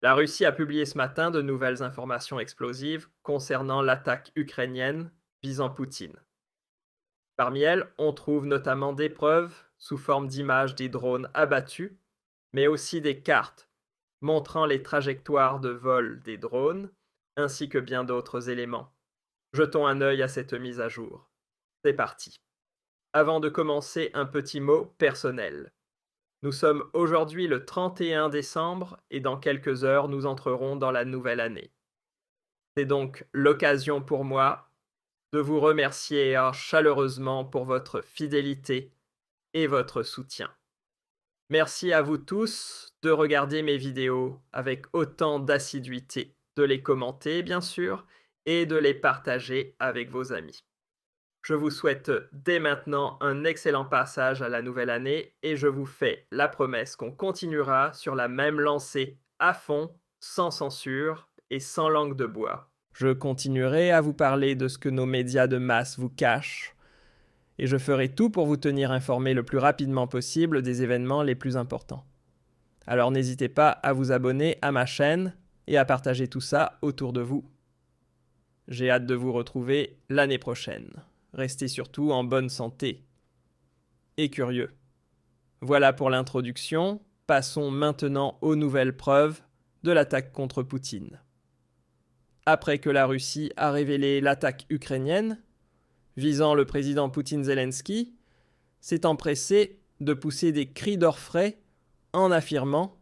La Russie a publié ce matin de nouvelles informations explosives concernant l'attaque ukrainienne visant Poutine. Parmi elles, on trouve notamment des preuves sous forme d'images des drones abattus, mais aussi des cartes montrant les trajectoires de vol des drones, ainsi que bien d'autres éléments. Jetons un œil à cette mise à jour. C'est parti. Avant de commencer, un petit mot personnel. Nous sommes aujourd'hui le 31 décembre et dans quelques heures, nous entrerons dans la nouvelle année. C'est donc l'occasion pour moi de vous remercier chaleureusement pour votre fidélité et votre soutien. Merci à vous tous de regarder mes vidéos avec autant d'assiduité, de les commenter bien sûr, et de les partager avec vos amis. Je vous souhaite dès maintenant un excellent passage à la nouvelle année et je vous fais la promesse qu'on continuera sur la même lancée à fond, sans censure et sans langue de bois. Je continuerai à vous parler de ce que nos médias de masse vous cachent et je ferai tout pour vous tenir informé le plus rapidement possible des événements les plus importants. Alors n'hésitez pas à vous abonner à ma chaîne et à partager tout ça autour de vous. J'ai hâte de vous retrouver l'année prochaine. Restez surtout en bonne santé et curieux. Voilà pour l'introduction. Passons maintenant aux nouvelles preuves de l'attaque contre Poutine. Après que la Russie a révélé l'attaque ukrainienne visant le président Poutine-Zelensky, s'est empressé de pousser des cris d'orfraie en affirmant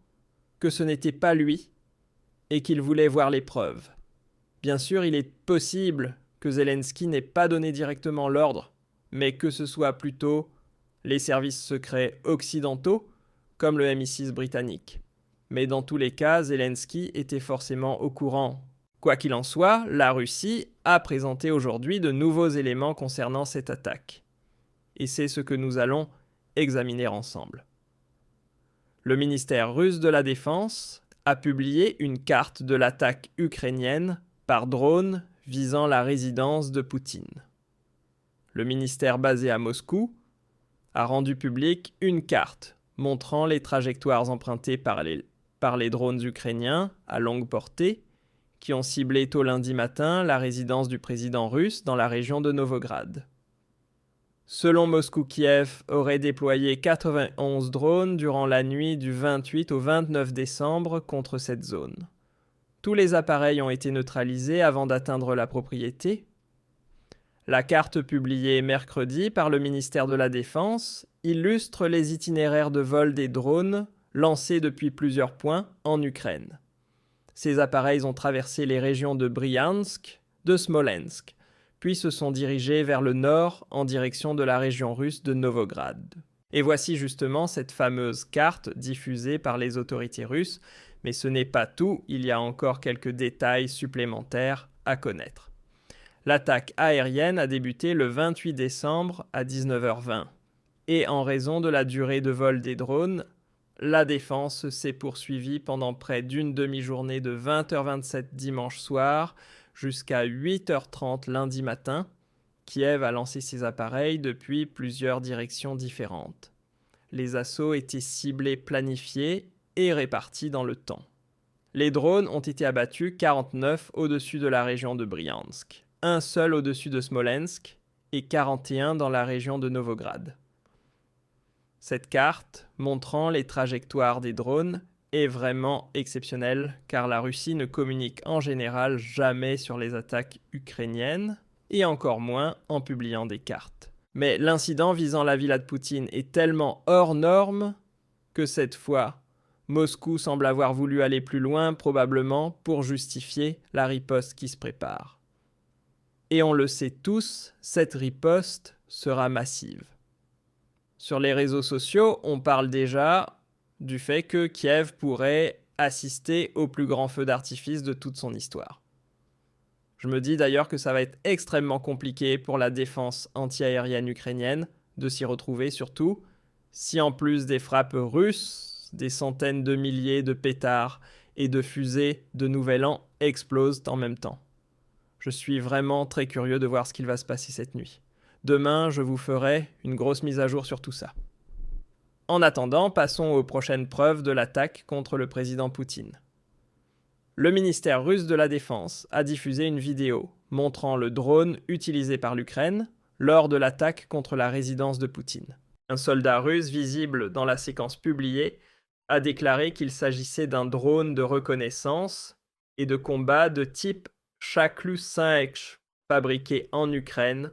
que ce n'était pas lui et qu'il voulait voir les preuves. Bien sûr, il est possible que Zelensky n'ait pas donné directement l'ordre, mais que ce soit plutôt les services secrets occidentaux, comme le MI6 britannique. Mais dans tous les cas, Zelensky était forcément au courant. Quoi qu'il en soit, la Russie a présenté aujourd'hui de nouveaux éléments concernant cette attaque. Et c'est ce que nous allons examiner ensemble. Le ministère russe de la Défense a publié une carte de l'attaque ukrainienne par drone visant la résidence de Poutine. Le ministère basé à Moscou a rendu publique une carte montrant les trajectoires empruntées par les drones ukrainiens à longue portée qui ont ciblé tôt lundi matin la résidence du président russe dans la région de Novograd. Selon Moscou, Kiev aurait déployé 91 drones durant la nuit du 28 au 29 décembre contre cette zone. Tous les appareils ont été neutralisés avant d'atteindre la propriété. La carte publiée mercredi par le ministère de la Défense illustre les itinéraires de vol des drones lancés depuis plusieurs points en Ukraine. Ces appareils ont traversé les régions de Bryansk, de Smolensk, puis se sont dirigés vers le nord en direction de la région russe de Novograd. Et voici justement cette fameuse carte diffusée par les autorités russes, mais ce n'est pas tout, il y a encore quelques détails supplémentaires à connaître. L'attaque aérienne a débuté le 28 décembre à 19h20. Et en raison de la durée de vol des drones, la défense s'est poursuivie pendant près d'une demi-journée de 20h27 dimanche soir jusqu'à 8h30 lundi matin. Kiev a lancé ses appareils depuis plusieurs directions différentes. Les assauts étaient ciblés, planifiés et répartis dans le temps. Les drones ont été abattus 49 au-dessus de la région de Bryansk, un seul au-dessus de Smolensk et 41 dans la région de Novograd. Cette carte, montrant les trajectoires des drones, est vraiment exceptionnelle car la Russie ne communique en général jamais sur les attaques ukrainiennes et encore moins en publiant des cartes. Mais l'incident visant la villa de Poutine est tellement hors norme que cette fois, Moscou semble avoir voulu aller plus loin probablement pour justifier la riposte qui se prépare. Et on le sait tous, cette riposte sera massive. Sur les réseaux sociaux, on parle déjà du fait que Kiev pourrait assister au plus grand feu d'artifice de toute son histoire. Je me dis d'ailleurs que ça va être extrêmement compliqué pour la défense antiaérienne ukrainienne de s'y retrouver, surtout si en plus des frappes russes, des centaines de milliers de pétards et de fusées de Nouvel An explosent en même temps. Je suis vraiment très curieux de voir ce qu'il va se passer cette nuit. Demain, je vous ferai une grosse mise à jour sur tout ça. En attendant, passons aux prochaines preuves de l'attaque contre le président Poutine. Le ministère russe de la Défense a diffusé une vidéo montrant le drone utilisé par l'Ukraine lors de l'attaque contre la résidence de Poutine. Un soldat russe visible dans la séquence publiée a déclaré qu'il s'agissait d'un drone de reconnaissance et de combat de type Shaklus-5, fabriqué en Ukraine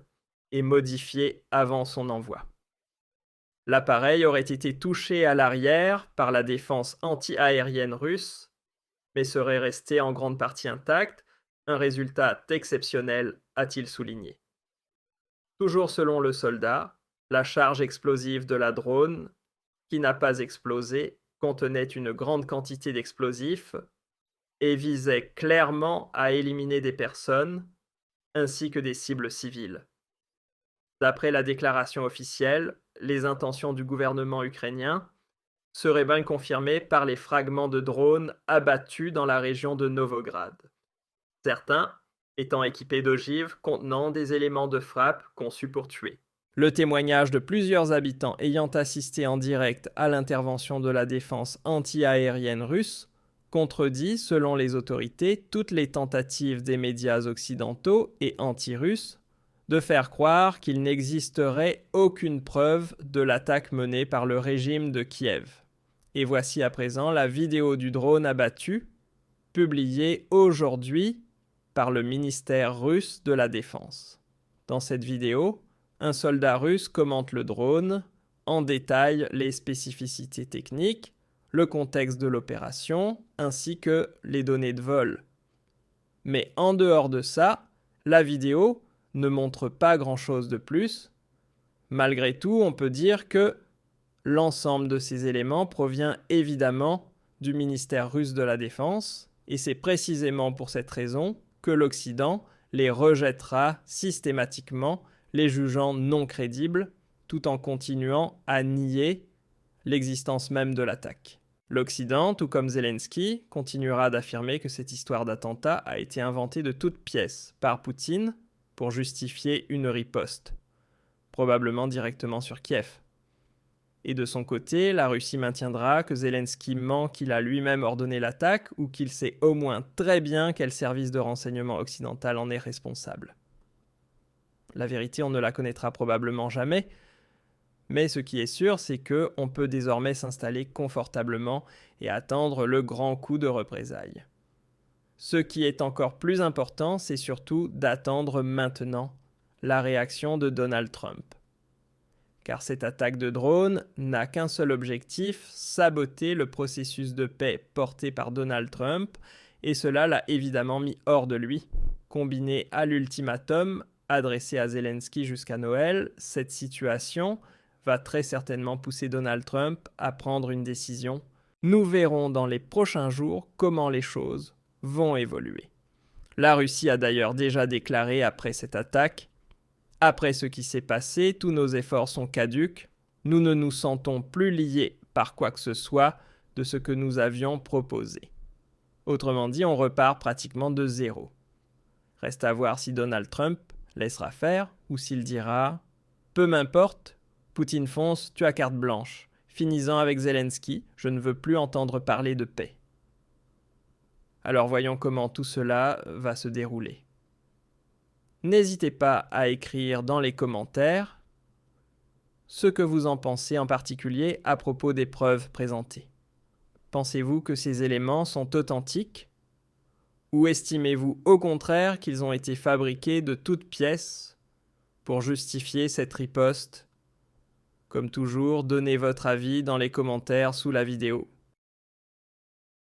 et modifié avant son envoi. L'appareil aurait été touché à l'arrière par la défense anti-aérienne russe, mais serait resté en grande partie intact, un résultat exceptionnel, a-t-il souligné. Toujours selon le soldat, la charge explosive de la drone, qui n'a pas explosé, contenait une grande quantité d'explosifs et visait clairement à éliminer des personnes ainsi que des cibles civiles. D'après la déclaration officielle, les intentions du gouvernement ukrainien seraient bien confirmées par les fragments de drones abattus dans la région de Novograd, certains étant équipés d'ogives contenant des éléments de frappe conçus pour tuer. Le témoignage de plusieurs habitants ayant assisté en direct à l'intervention de la défense anti-aérienne russe contredit, selon les autorités, toutes les tentatives des médias occidentaux et anti-russes de faire croire qu'il n'existerait aucune preuve de l'attaque menée par le régime de Kiev. Et voici à présent la vidéo du drone abattu, publiée aujourd'hui par le ministère russe de la Défense. Dans cette vidéo, un soldat russe commente le drone, en détail les spécificités techniques, le contexte de l'opération, ainsi que les données de vol. Mais en dehors de ça, la vidéo ne montre pas grand-chose de plus. Malgré tout, on peut dire que l'ensemble de ces éléments provient évidemment du ministère russe de la Défense, et c'est précisément pour cette raison que l'Occident les rejettera systématiquement, les jugeant non crédibles, tout en continuant à nier l'existence même de l'attaque. L'Occident, tout comme Zelensky, continuera d'affirmer que cette histoire d'attentat a été inventée de toutes pièces par Poutine pour justifier une riposte, probablement directement sur Kiev. Et de son côté, la Russie maintiendra que Zelensky ment qu'il a lui-même ordonné l'attaque ou qu'il sait au moins très bien quel service de renseignement occidental en est responsable. La vérité, on ne la connaîtra probablement jamais, mais ce qui est sûr, c'est qu'on peut désormais s'installer confortablement et attendre le grand coup de représailles. Ce qui est encore plus important, c'est surtout d'attendre maintenant la réaction de Donald Trump. Car cette attaque de drone n'a qu'un seul objectif, saboter le processus de paix porté par Donald Trump, et cela l'a évidemment mis hors de lui. Combiné à l'ultimatum adressé à Zelensky jusqu'à Noël, cette situation va très certainement pousser Donald Trump à prendre une décision. Nous verrons dans les prochains jours comment les choses vont évoluer. La Russie a d'ailleurs déjà déclaré après cette attaque: « Après ce qui s'est passé, tous nos efforts sont caducs. Nous ne nous sentons plus liés par quoi que ce soit de ce que nous avions proposé. » Autrement dit, on repart pratiquement de zéro. Reste à voir si Donald Trump laissera faire ou s'il dira « Peu m'importe, Poutine fonce, tu as carte blanche. Finis-en avec Zelensky, je ne veux plus entendre parler de paix. » Alors voyons comment tout cela va se dérouler. N'hésitez pas à écrire dans les commentaires ce que vous en pensez, en particulier à propos des preuves présentées. Pensez-vous que ces éléments sont authentiques? Ou estimez-vous au contraire qu'ils ont été fabriqués de toutes pièces pour justifier cette riposte? Comme toujours, donnez votre avis dans les commentaires sous la vidéo.